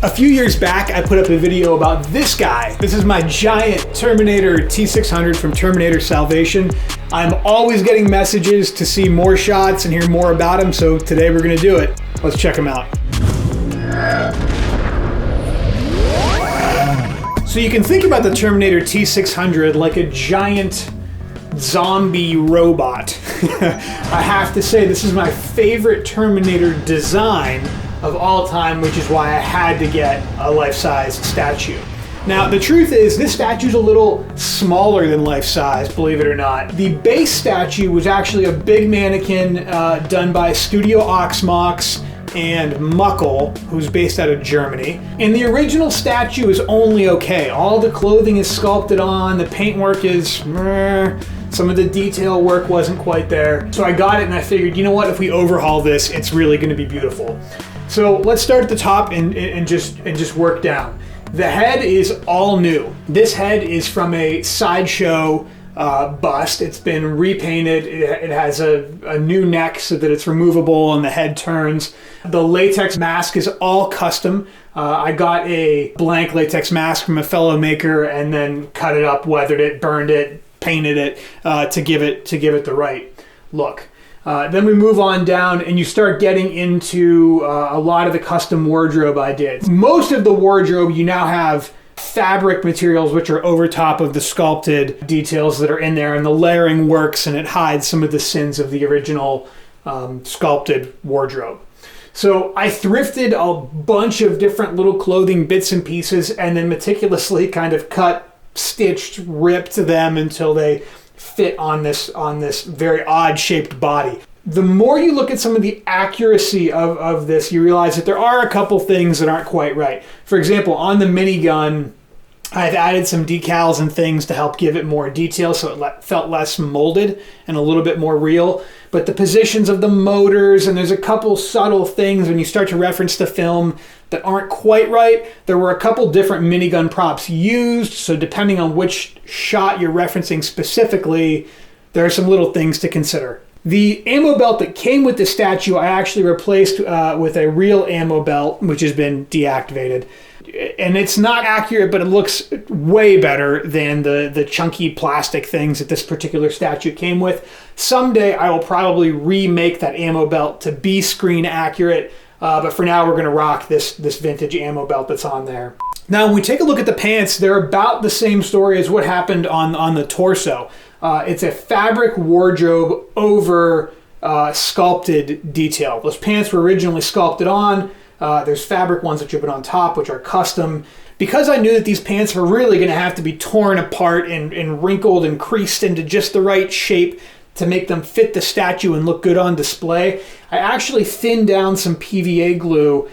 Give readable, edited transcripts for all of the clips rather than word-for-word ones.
A few years back, I put up a video about this guy. This is my giant Terminator T-600 from Terminator Salvation. I'm always getting messages to see more shots and hear more about him, so today we're gonna do it. Let's check him out. So you can think about the Terminator T-600 like a giant zombie robot. I have to say, this is my favorite Terminator design of all time, which is why I had to get a life-size statue. Now, the truth is, this statue is a little smaller than life-size, believe it or not. The base statue was actually a big mannequin done by Studio Oxmox and Muckle, who's based out of Germany. And the original statue is only okay. All the clothing is sculpted on, the paintwork is meh, some of the detail work wasn't quite there. So I got it and I figured, you know what, if we overhaul this, it's really gonna be beautiful. So let's start at the top and just work down. The head is all new. This head is from a Sideshow bust. It's been repainted. It has a new neck so that it's removable and the head turns. The latex mask is all custom. I got a blank latex mask from a fellow maker and then cut it up, weathered it, burned it, painted it to give it the right look. Then we move on down and you start getting into a lot of the custom wardrobe I did. Most of the wardrobe, you now have fabric materials which are over top of the sculpted details that are in there, and the layering works and it hides some of the sins of the original sculpted wardrobe. So I thrifted a bunch of different little clothing bits and pieces and then meticulously kind of cut, stitched, ripped them until they fit on this very odd shaped body. The more you look at some of the accuracy of this, you realize that there are a couple things that aren't quite right. For example, on the minigun, I've added some decals and things to help give it more detail so it felt less molded and a little bit more real. But the positions of the motors, and there's a couple subtle things when you start to reference the film that aren't quite right. There were a couple different minigun props used, so depending on which shot you're referencing specifically, there are some little things to consider. The ammo belt that came with the statue, I actually replaced with a real ammo belt, which has been deactivated. And it's not accurate, but it looks way better than the chunky plastic things that this particular statue came with. Someday I will probably remake that ammo belt to be screen accurate, but for now we're gonna rock this vintage ammo belt that's on there. Now when we take a look at the pants, they're about the same story as what happened on the torso. It's a fabric wardrobe over sculpted detail. Those pants were originally sculpted on. There's fabric ones that you put on top, which are custom. Because I knew that these pants were really going to have to be torn apart and wrinkled and creased into just the right shape to make them fit the statue and look good on display, I actually thinned down some PVA glue,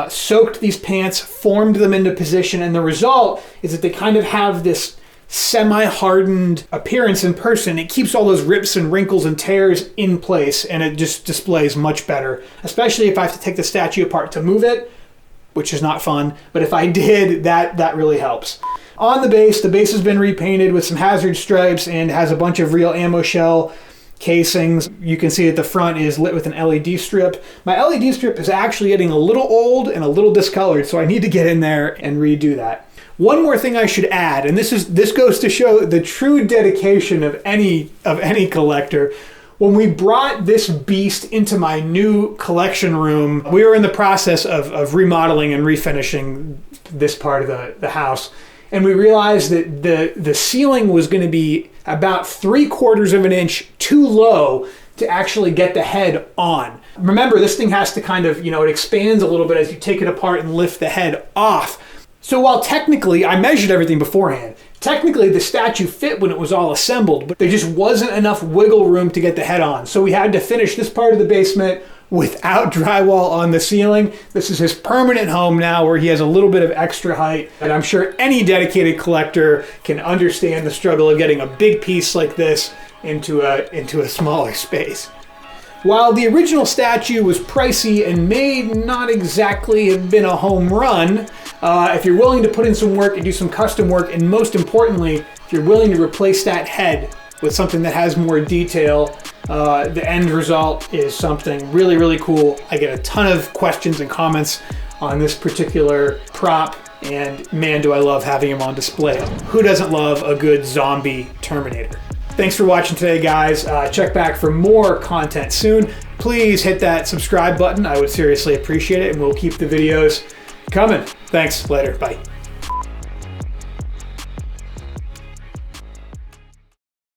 soaked these pants, formed them into position, and the result is that they kind of have this semi-hardened appearance in person. It keeps all those rips and wrinkles and tears in place, and it just displays much better, especially if I have to take the statue apart to move it, which is not fun, but if I did, that really helps. On the base has been repainted with some hazard stripes and has a bunch of real ammo shell casings. You can see that the front is lit with an LED strip. My LED strip is actually getting a little old and a little discolored, so I need to get in there and redo that. One more thing I should add, and this goes to show the true dedication of any collector. When we brought this beast into my new collection room, we were in the process of remodeling and refinishing this part of the house, and we realized that the ceiling was going to be about 3/4 of an inch too low to actually get the head on. Remember, this thing has to kind of, it expands a little bit as you take it apart and lift the head off. So while technically, I measured everything beforehand, technically the statue fit when it was all assembled, but there just wasn't enough wiggle room to get the head on. So we had to finish this part of the basement without drywall on the ceiling. This is his permanent home now, where he has a little bit of extra height. And I'm sure any dedicated collector can understand the struggle of getting a big piece like this into a smaller space. While the original statue was pricey and may not exactly have been a home run, if you're willing to put in some work and do some custom work, and most importantly, if you're willing to replace that head with something that has more detail, the end result is something really, really cool. I get a ton of questions and comments on this particular prop, and man, do I love having him on display. Who doesn't love a good zombie Terminator? Thanks for watching today, guys. Check back for more content soon. Please hit that subscribe button. I would seriously appreciate it, and we'll keep the videos coming. Thanks. Later. Bye.